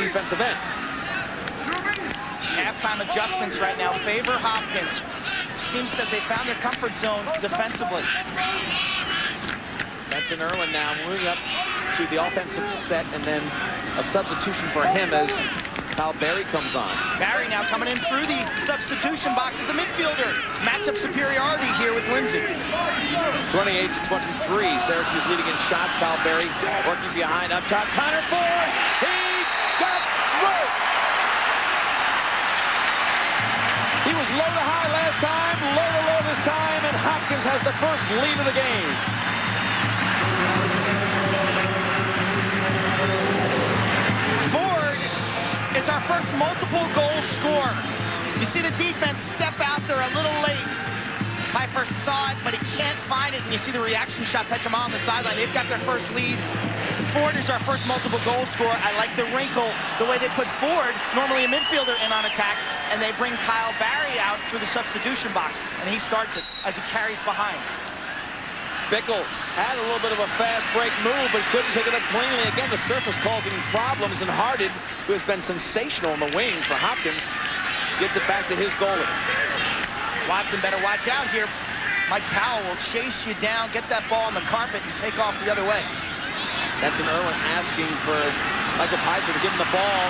defensive end. Halftime adjustments right now favor Hopkins. Seems that they found their comfort zone defensively. Benson Irwin now moving up to the offensive set, and then a substitution for him as Kyle Barry comes on. Barry now coming in through the substitution box as a midfielder. Matchup superiority here with Lindsay. 28-23, Syracuse leading in shots. Kyle Barry working behind up top. Connor Ford, he got broke. He was low to high last time, low to low this time, and Hopkins has the first lead of the game. Is our first multiple goal scorer. You see the defense step out there a little late. Piper saw it, but he can't find it, and you see the reaction shot Petchama on the sideline. They've got their first lead. Ford is our first multiple goal scorer. I like the wrinkle, the way they put Ford, normally a midfielder, in on attack, and they bring Kyle Barry out through the substitution box, and he starts it as he carries behind. Bickle had a little bit of a fast break move, but couldn't pick it up cleanly. Again, the surface causing problems, and Hardin, who has been sensational in the wing for Hopkins, gets it back to his goalie. Watson better watch out here. Mike Powell will chase you down, get that ball on the carpet, and take off the other way. Benson Irwin asking for Michael Pizer to give him the ball.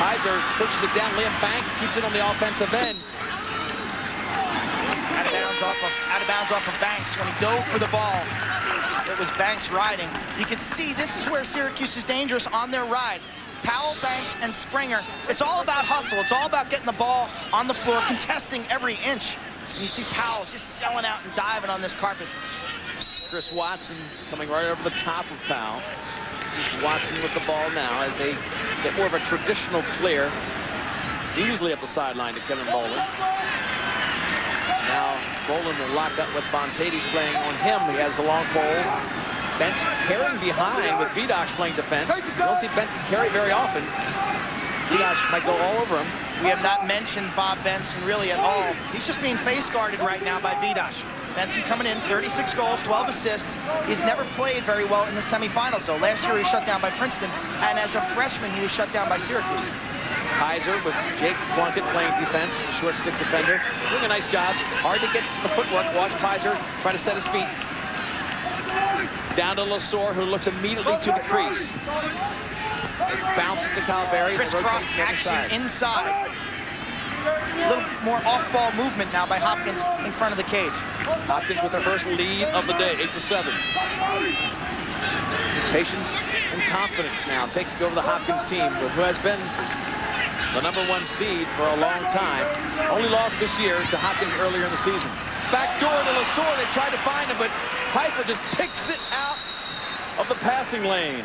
Pizer pushes it down. Liam Banks keeps it on the offensive end. Out of bounds off of Banks. When he dove for the ball, it was Banks riding. You can see this is where Syracuse is dangerous on their ride. Powell, Banks, and Springer. It's all about hustle. It's all about getting the ball on the floor, contesting every inch. And you see Powell just selling out and diving on this carpet. Chris Watson coming right over the top of Powell. This is Watson with the ball now as they get more of a traditional clear. Easily up the sideline to Kevin Boland. Now Boland will lock up with Bontatti's playing on him. He has the long pole. Benson carrying behind with Vidosh playing defense. You don't see Benson carry very often. Vidosh might go all over him. We have not mentioned Bob Benson really at all. He's just being face guarded right now by Vidosh. Benson coming in, 36 goals, 12 assists. He's never played very well in the semifinals, though. Last year he was shut down by Princeton, and as a freshman he was shut down by Syracuse. Pizer with Jake Plunkett playing defense, the short stick defender. Doing a nice job. Hard to get the footwork. Watch Pizer try to set his feet. Down to Lesor, who looks immediately to the crease. Bounces to Kyle Barry. Crisscross action inside. A little more off-ball movement now by Hopkins in front of the cage. Hopkins with their first lead of the day, 8-7. Patience and confidence now taking over the Hopkins team, who has been the #1 seed for a long time. Only lost this year to Hopkins earlier in the season. Back door to Lesor. They tried to find him, but Piper just picks it out of the passing lane.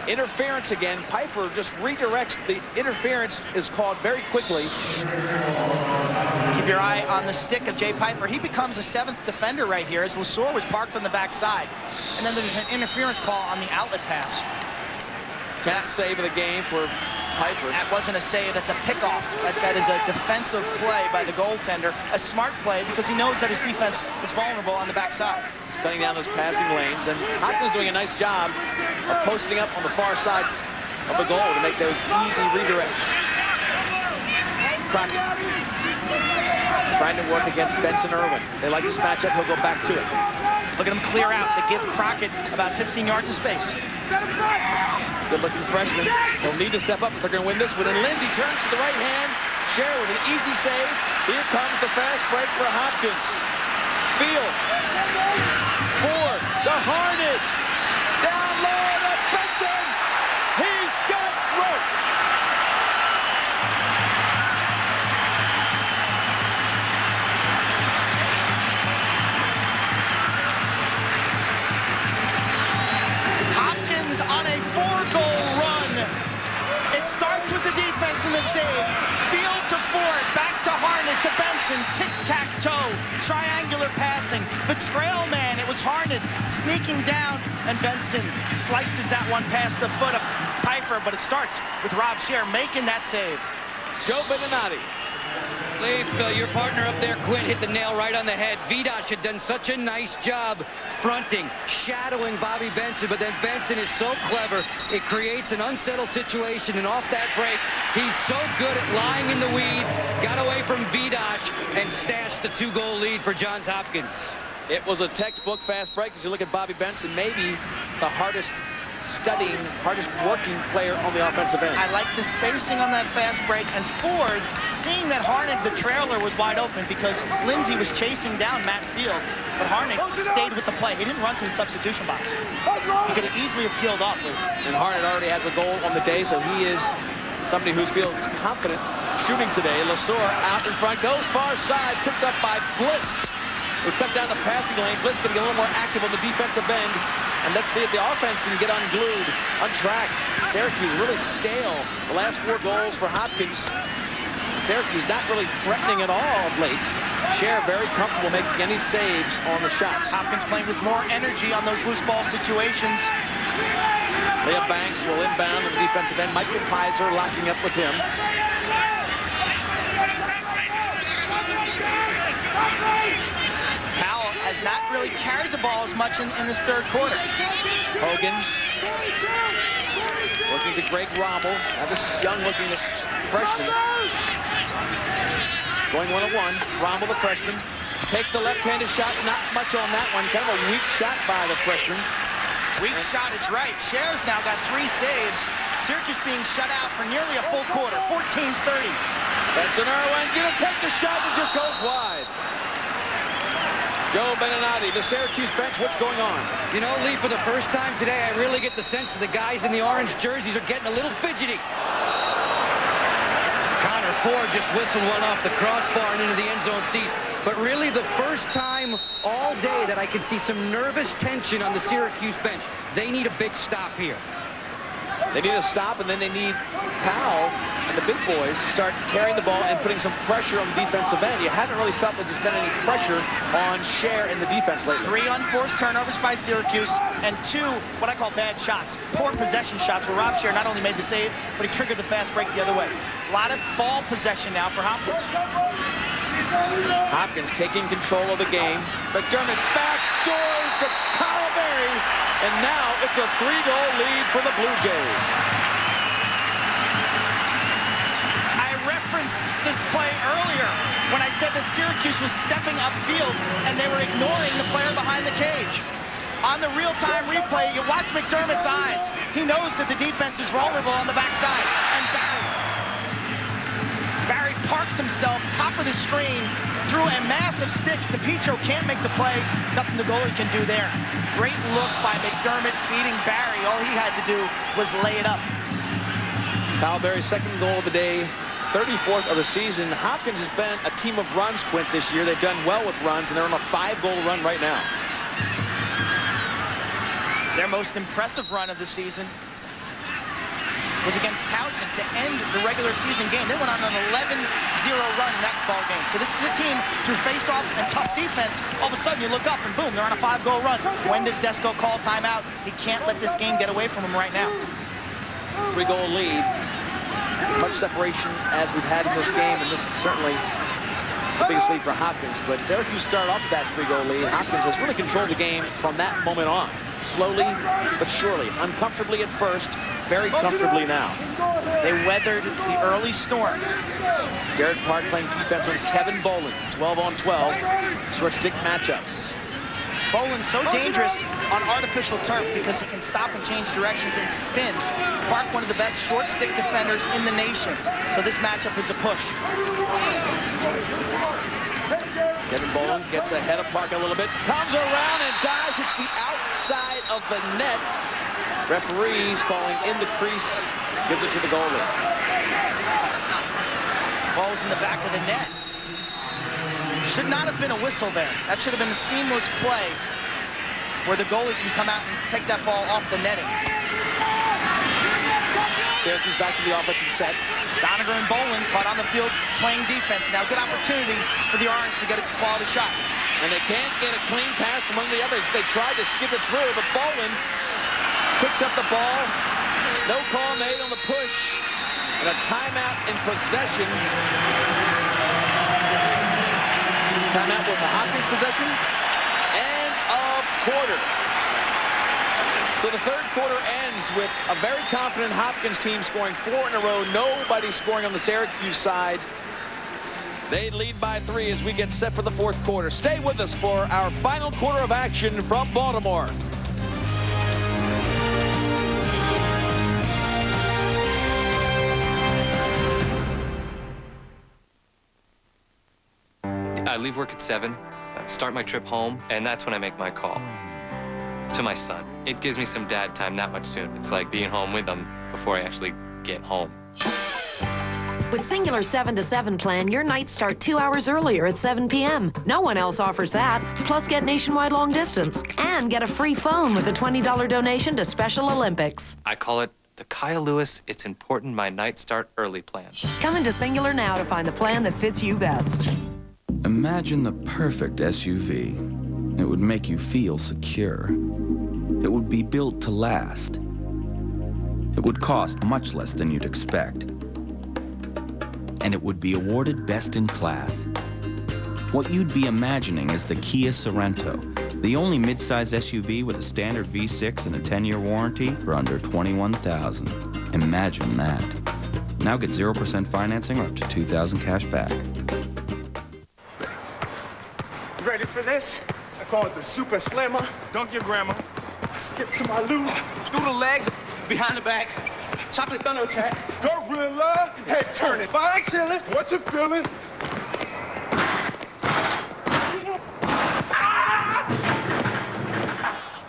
Interference again. Piper just redirects. The interference is called very quickly. Keep your eye on the stick of Jay Piper. He becomes a 7th defender right here as Lesor was parked on the backside. And then there's an interference call on the outlet pass. 10th save of the game for Piper. That wasn't a save, that's a pickoff. That is a defensive play by the goaltender. A smart play because he knows that his defense is vulnerable on the backside. He's cutting down those passing lanes, and Hopkins doing a nice job of posting up on the far side of the goal to make those easy redirects. Crockett trying to work against Benson Irwin. They like this matchup, he'll go back to it. Look at him clear out. They give Crockett about 15 yards of space. Good-looking freshman. He'll need to step up if they're going to win this one. And Lindsay turns to the right hand. Scher with an easy save. Here comes the fast break for Hopkins. Field. Ford to Harnett. Down low to Benson. He's got rope. Hopkins on a 4-goal run. It starts with the defense and the save. Field to Ford, back to Harnett to Benson. Tic-tac-toe, triangular passing. The trail man, it was Harnett sneaking down, and Benson slices that one past the foot of Piper, but it starts with Rob Scher making that save. Joe Beninati Leaf, your partner up there, Quinn, hit the nail right on the head. Vidas had done such a nice job fronting, shadowing Bobby Benson, but then Benson is so clever, it creates an unsettled situation, and off that break, he's so good at lying in the weeds, got away from Vidas, and stashed the 2-goal lead for Johns Hopkins. It was a textbook fast break. As you look at Bobby Benson, maybe the hardest working player on the offensive end. I like the spacing on that fast break, and Ford, seeing that Harnick, the trailer, was wide open because Lindsay was chasing down Matt Field, but Harnick stayed with the play. He didn't run to the substitution box. He could have easily have peeled off. And Harnick already has a goal on the day, so he is somebody who feels confident shooting today. Lesueur out in front, goes far side, picked up by Bliss. We cut down the passing lane. Bliss going to get a little more active on the defensive end. And let's see if the offense can get unglued, untracked. Syracuse really stale. The last 4 goals for Hopkins. Syracuse not really threatening at all of late. Cher very comfortable making any saves on the shots. Hopkins playing with more energy on those loose ball situations. Leah Banks will inbound on the defensive end. Michael Pizer locking up with him. Has not really carried the ball as much in this third quarter. Hogan working to Greg Rommel. Now this young-looking freshman. Going one-on-one. Rommel, the freshman, takes the left-handed shot. Not much on that one. Kind of a weak shot by the freshman. Weak shot is right. Cher's now got 3 saves. Syracuse being shut out for nearly a full quarter. 14-30. That's an Irwin. Gonna take the shot that just goes wide. Joe Beninati, the Syracuse bench, what's going on? You know, Lee, for the first time today, I really get the sense that the guys in the orange jerseys are getting a little fidgety. Connor Ford just whistled one off the crossbar and into the end zone seats. But really the first time all day that I can see some nervous tension on the Syracuse bench. They need a big stop here. They need a stop, and then they need Powell and the big boys to start carrying the ball and putting some pressure on the defensive end. You haven't really felt that there's been any pressure on Cher in the defense lately. 3 unforced turnovers by Syracuse, and 2 what I call bad shots. Poor possession shots where Rob Cher not only made the save, but he triggered the fast break the other way. A lot of ball possession now for Hopkins. Hopkins taking control of the game. McDermott backdoors to Calaberry, and now it's a 3-goal lead for the Blue Jays. I referenced this play earlier when I said that Syracuse was stepping upfield and they were ignoring the player behind the cage. On the real-time replay, you watch McDermott's eyes. He knows that the defense is vulnerable on the backside. And Barry parks himself, top of the screen, through a mass of sticks. DePietro can't make the play. Nothing the goalie can do there. Great look by McDermott feeding Barry. All he had to do was lay it up. Calaberry's 2nd goal of the day, 34th of the season. Hopkins has been a team of runs, Quint, this year. They've done well with runs, and they're on a 5-goal run right now. Their most impressive run of the season was against Towson to end the regular season game. They went on an 11-0 run in that ball game. So this is a team through faceoffs and tough defense. All of a sudden you look up and boom, they're on a 5-goal run. When does Desko call timeout? He can't let this game get away from him right now. 3-goal lead. As much separation as we've had in this game, and this is certainly the biggest lead for Hopkins. But Syracuse started off with that 3-goal lead. Hopkins has really controlled the game from that moment on. Slowly but surely. Uncomfortably at first, very comfortably now. They weathered the early storm. Jared Park playing defense on Kevin Boland. 12 on 12. Short stick matchups. Boland's so dangerous on artificial turf because he can stop and change directions and spin. Park, one of the best short stick defenders in the nation. So this matchup is a push. Kevin Boland gets ahead of Park a little bit. Comes around and dives. Hits the outside of the net. Referees calling in the crease. Gives it to the goalie. Ball's in the back of the net. Should not have been a whistle there. That should have been a seamless play where the goalie can come out and take that ball off the netting. Syracuse back to the offensive set. Doniger and Boland caught on the field playing defense. Now good opportunity for the Orange to get a quality shot. And they can't get a clean pass from one of the others. They tried to skip it through, but Boland picks up the ball. No call made on the push. And a timeout in possession Timeout with the Hopkins possession. End of quarter. So the third quarter ends with a very confident Hopkins team scoring 4 in a row. Nobody scoring on the Syracuse side. They lead by 3 as we get set for the fourth quarter. Stay with us for our final quarter of action from Baltimore. I leave work at 7, start my trip home, and that's when I make my call to my son. It gives me some dad time that much soon. It's like being home with him before I actually get home. With Singular's 7 to 7 plan, your nights start 2 hours earlier at 7 p.m. No one else offers that. Plus, get nationwide long distance and get a free phone with a $20 donation to Special Olympics. I call it the Kyle Lewis It's Important My Night Start Early plan. Come into Singular now to find the plan that fits you best. Imagine the perfect SUV. It would make you feel secure. It would be built to last. It would cost much less than you'd expect. And it would be awarded best in class. What you'd be imagining is the Kia Sorento, the only midsize SUV with a standard V6 and a 10-year warranty for under $21,000. Imagine that. Now get 0% financing or up to $2,000 cash back. Ready for this? I call it the Super Slammer. Dunk your grandma. Skip to my loo. Through the legs, behind the back. Chocolate thunder attack. Gorilla. Head turning. Spine chilling. What you feeling?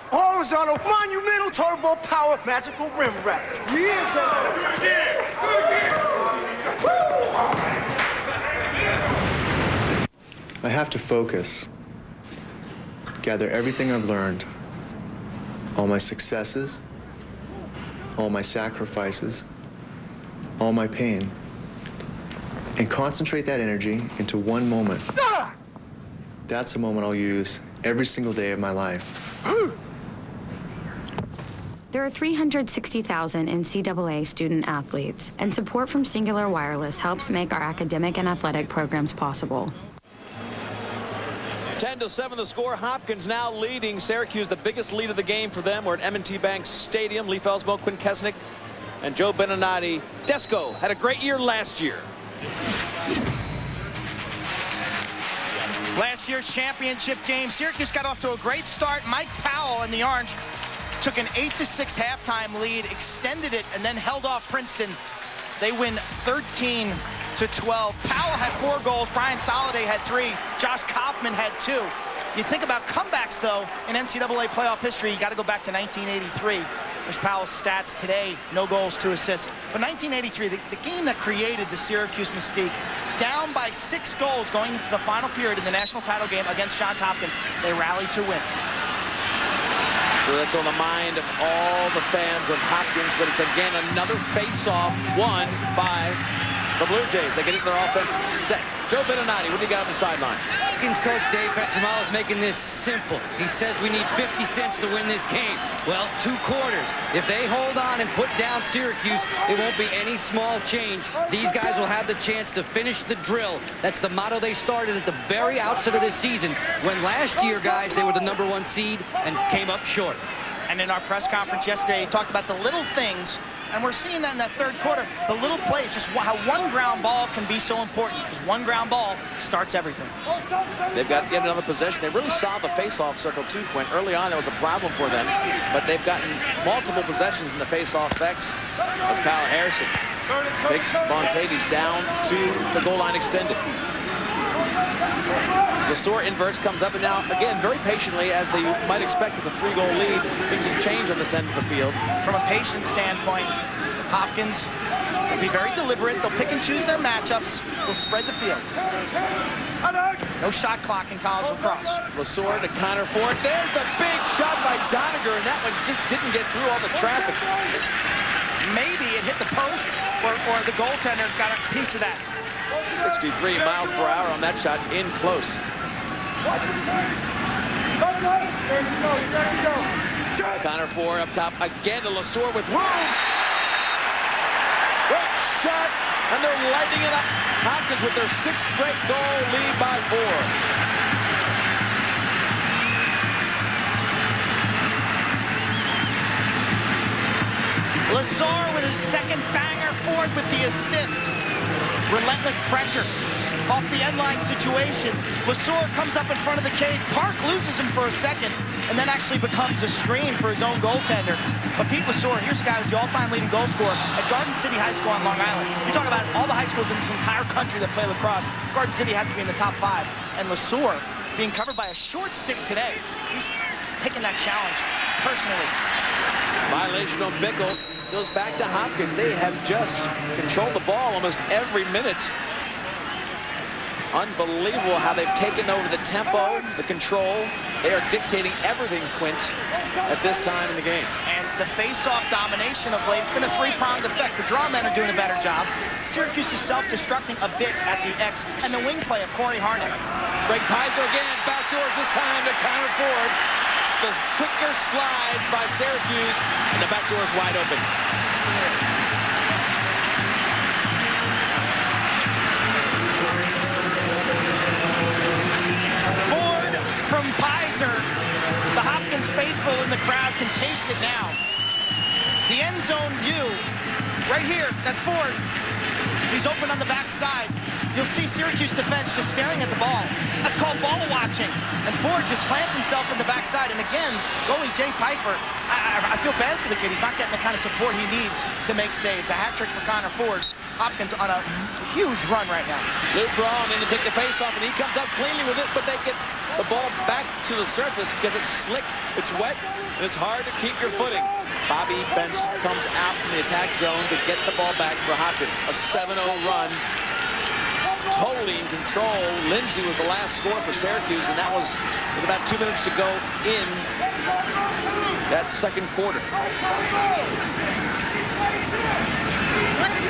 Horizontal, monumental, turbo power, magical rim wrap. Yeah, I have to focus, gather everything I've learned, all my successes, all my sacrifices, all my pain, and concentrate that energy into one moment. That's a moment I'll use every single day of my life. There are 360,000 NCAA student athletes, and support from Singular Wireless helps make our academic and athletic programs possible. 10-7 the score. Hopkins now leading Syracuse, the biggest lead of the game for them. We're at M&T Bank Stadium. Lee Felsmo, Quinn Kesnick, and Joe Beninati. Desco had a great year last year. Last year's championship game, Syracuse got off to a great start. Mike Powell in the orange took an 8-6 halftime lead, extended it, and then held off Princeton. They win 13-12. Powell had 4 goals. Brian Soliday had 3. Josh Kaufman had 2. You think about comebacks, though, in NCAA playoff history, you got to go back to 1983. There's Powell's stats today, no goals, 2 assists. But 1983, the game that created the Syracuse mystique, down by 6 goals going into the final period in the national title game against Johns Hopkins. They rallied to win. So that's on the mind of all the fans of Hopkins, but it's again another face-off won by the Blue Jays. They get into their offensive set. Joe Beninati, what do you got on the sideline? Hopkins coach Dave Petramala is making this simple. He says we need 50 cents to win this game. Well, 2 quarters. If they hold on and put down Syracuse, it won't be any small change. These guys will have the chance to finish the drill. That's the motto they started at the very outset of this season, when last year, guys, they were the #1 seed and came up short. And in our press conference yesterday, he talked about the little things, and we're seeing that in that third quarter. The little plays, just how one ground ball can be so important, because one ground ball starts everything. They've got yet another possession. They really saw the face-off circle, too, Quinn. Early on, there was a problem for them, but they've gotten multiple possessions in the face-off X. As Kyle Harrison takes Montades down to the goal line extended. Lesor inverts, comes up, and now, again, very patiently, as they might expect with a 3-goal lead, things have changed on this end of the field. From a patience standpoint, Hopkins will be very deliberate. They'll pick and choose their matchups. They'll spread the field. No shot clock in college lacrosse. Lesor to counter for it. There's the big shot by Doniger, and that one just didn't get through all the traffic. Maybe it hit the post, or the goaltender got a piece of that. 63 miles per hour on that shot, in close. Connor 4 up top again to Lesor with room. Great shot, and they're lighting it up. Hopkins with their 6th straight goal, lead by 4. Lazar with his second banger. Ford with the assist. Relentless pressure off the end line situation. Lazar comes up in front of the cage. Park loses him for a second and then actually becomes a screen for his own goaltender. But Pete Lazar, here's a guy who's the all-time leading goal scorer at Garden City High School on Long Island. You talk about all the high schools in this entire country that play lacrosse. Garden City has to be in the top 5. And Lazar being covered by a short stick today. He's taking that challenge personally. Violation on Bickle. Goes back to Hopkins. They have just controlled the ball almost every minute. Unbelievable how they've taken over the tempo, the control. They are dictating everything, Quint, at this time in the game. And the face-off domination of late, it's been a three-pronged effect. The draw men are doing a better job. Syracuse is self-destructing a bit at the X, and the wing play of Corey Harnett. Greg Pizer again, backdoors this time to Connor Ford. The quicker slides by Syracuse, and the back door is wide open. Ford from Pizer. The Hopkins faithful in the crowd can taste it now. The end zone view, right here, that's Ford. He's open on the backside. You'll see Syracuse defense just staring at the ball. That's called ball watching. And Ford just plants himself in the backside. And again, goalie Jay Pfeiffer, I feel bad for the kid. He's not getting the kind of support he needs to make saves. A hat trick for Connor Ford. Hopkins on a huge run right now. Luke Braun in to take the face off, and he comes out cleanly with it, but they get the ball back to the surface because it's slick, it's wet, and it's hard to keep your footing. Bobby Bench comes out from the attack zone to get the ball back for Hopkins. A 7-0 run. Totally in control. Lindsay was the last score for Syracuse, and that was with about 2 minutes to go in that second quarter.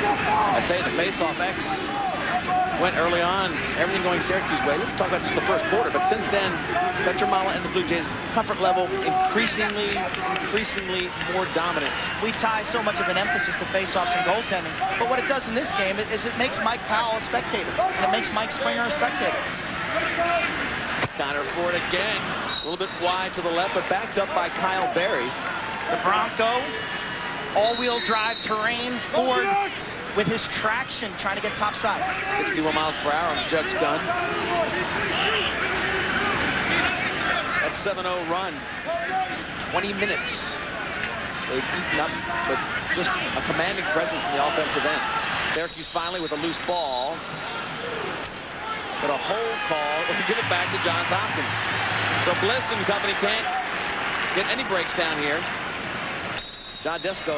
I tell you, the face-off X went early on, everything going Syracuse way. Let's talk about just the first quarter, but since then, Petramala and the Blue Jays' comfort level increasingly more dominant. We tie so much of an emphasis to face-offs and goaltending, but what it does in this game is it makes Mike Powell a spectator, and it makes Mike Springer a spectator. Connor Ford again, a little bit wide to the left, but backed up by Kyle Berry. The Bronco, all-wheel drive terrain, Ford with his traction trying to get topside. 61 miles per hour on the Jug's gun. That 7-0 run, 20 minutes. They've eaten up with just a commanding presence in the offensive end. Syracuse finally with a loose ball. But a hold call will give it back to Johns Hopkins. So Bliss and company can't get any breaks down here. John Desko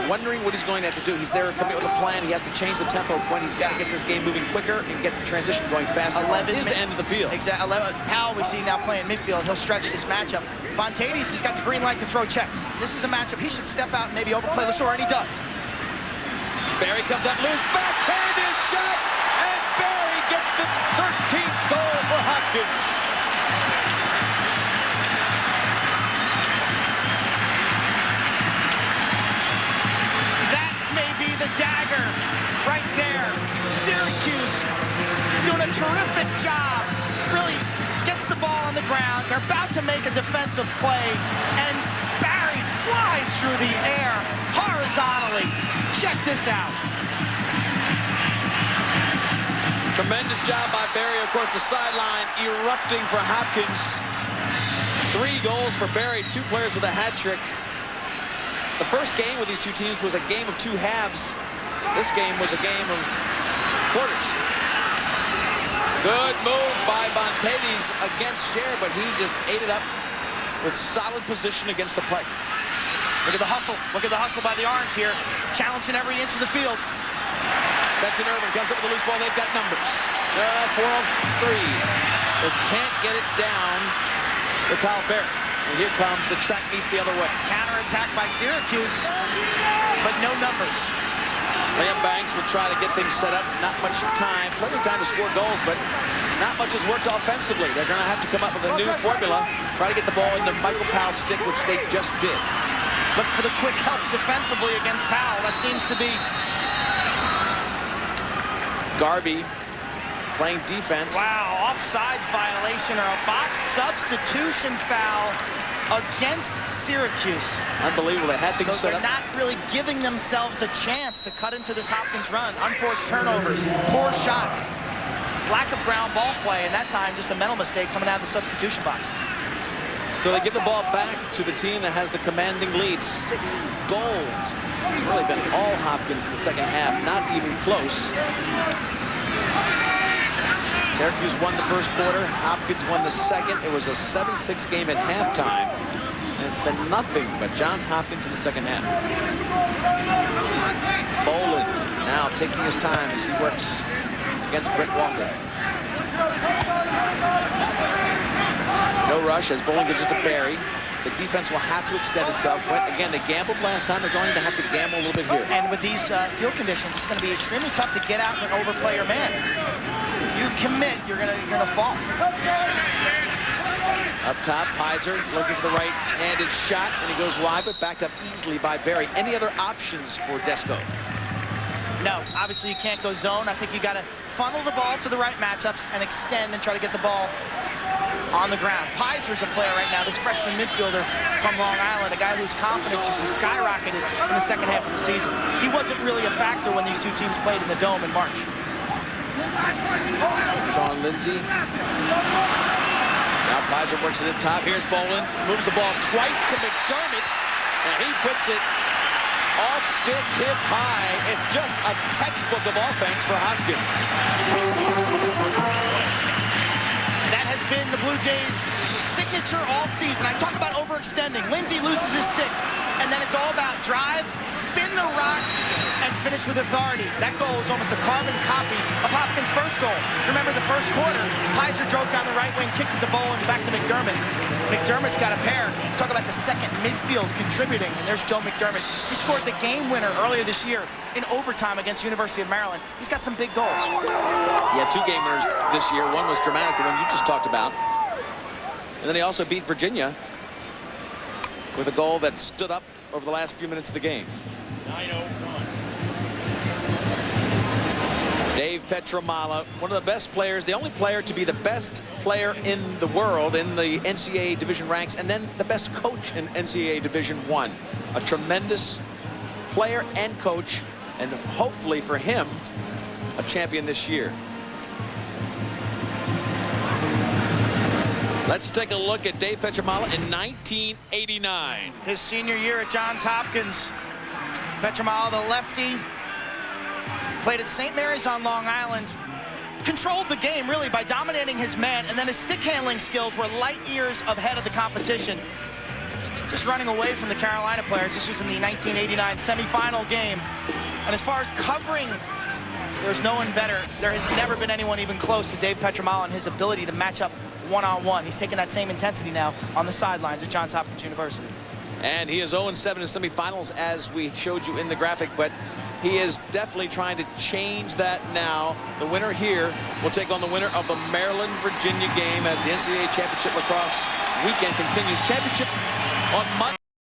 wondering what he's going to have to do. He's there coming up with a plan. He has to change the tempo when he's got to get this game moving quicker and get the transition going faster on his end of the field. Exactly. Powell we see now playing midfield. He'll stretch this matchup. Bontades has got the green light to throw checks. This is a matchup he should step out and maybe overplay Lazar, and he does. Barry comes up loose. Backhanded shot, and Barry gets the 13th goal for Hopkins. The dagger right there. Syracuse doing a terrific job. Really gets the ball on the ground. They're about to make a defensive play, and Barry flies through the air horizontally. Check this out. Tremendous job by Barry. Of course, the sideline erupting for Hopkins. 3 goals for Barry, 2 players with a hat trick. The first game with these two teams was a game of 2 halves. This game was a game of quarters. Good move by Bontades against Scher, but he just ate it up with solid position against the puck. Look at the hustle. Look at the hustle by the Orange here. Challenging every inch of the field. Benson Irvin comes up with a loose ball. They've got numbers. 4-on-3. They can't get it down to Kyle Barry. And here comes the track meet the other way. Counterattack by Syracuse, but no numbers. Liam Banks would try to get things set up. Not much time. Plenty of time to score goals, but not much has worked offensively. They're going to have to come up with a new formula. Try to get the ball into Michael Powell's stick, which they just did. Look for the quick help defensively against Powell. That seems to be... Garvey playing defense. Wow, offsides violation or a box substitution foul against Syracuse. Unbelievable. They had things So set they're up. not really giving themselves a chance to cut into this Hopkins run. Unforced turnovers, poor shots, lack of ground ball play, and that time just a mental mistake coming out of the substitution box. So they give the ball back to the team that has the commanding lead. 6 goals. It's really been all Hopkins in the second half, not even close. Syracuse won the first quarter. Hopkins won the second. It was a 7-6 game at halftime. And it's been nothing but Johns Hopkins in the second half. Boland now taking his time as he works against Brett Walker. No rush as Boland gives it to Barry. The defense will have to extend itself. Again, they gambled last time. They're going to have to gamble a little bit here. And with these field conditions, it's going to be extremely tough to get out and overplay your man. If you commit, you're gonna fall. Up top, Pizer looking for the right-handed shot, and he goes wide, but backed up easily by Barry. Any other options for Desco? No, obviously you can't go zone. I think you got to funnel the ball to the right matchups and extend and try to get the ball on the ground. Pizer's a player right now, this freshman midfielder from Long Island, a guy whose confidence just has skyrocketed in the second half of the season. He wasn't really a factor when these two teams played in the Dome in March. Sean Lindsay. Now Pizer works it up top. Here's Boland. Moves the ball twice to McDermott, and he puts it off stick, hip high. It's just a textbook of offense for Hopkins. That has been the Blue Jays' signature all season. I talk about overextending. Lindsay loses his stick, and then it's all about drive, spin the rock, and finish with authority. That goal is almost a carbon copy of Hopkins' first goal. Remember the first quarter, Pizer drove down the right wing, kicked it to Boland, back to McDermott. McDermott's got a pair. Talk about the second midfield contributing, and there's Joe McDermott. He scored the game winner earlier this year in overtime against University of Maryland. He's got some big goals. He had 2 game winners this year. One was dramatic, the one you just talked about. And then he also beat Virginia with a goal that stood up over the last few minutes of the game. 9-0. Dave Petramala, one of the best players, the only player to be the best player in the world in the NCAA division ranks, and then the best coach in NCAA Division I. A tremendous player and coach, and hopefully for him, a champion this year. Let's take a look at Dave Petramala in 1989. His senior year at Johns Hopkins. Petramala, the lefty, played at St. Mary's on Long Island. Controlled the game, really, by dominating his man, and then his stick handling skills were light years ahead of the competition. Just running away from the Carolina players. This was in the 1989 semifinal game. And as far as covering, there's no one better. There has never been anyone even close to Dave Petramala and his ability to match up one-on-one. He's taking that same intensity now on the sidelines at Johns Hopkins University. And he is 0-7 in semifinals, as we showed you in the graphic, but he is definitely trying to change that now. The winner here will take on the winner of the Maryland-Virginia game as the NCAA Championship Lacrosse weekend continues. Championship on Monday.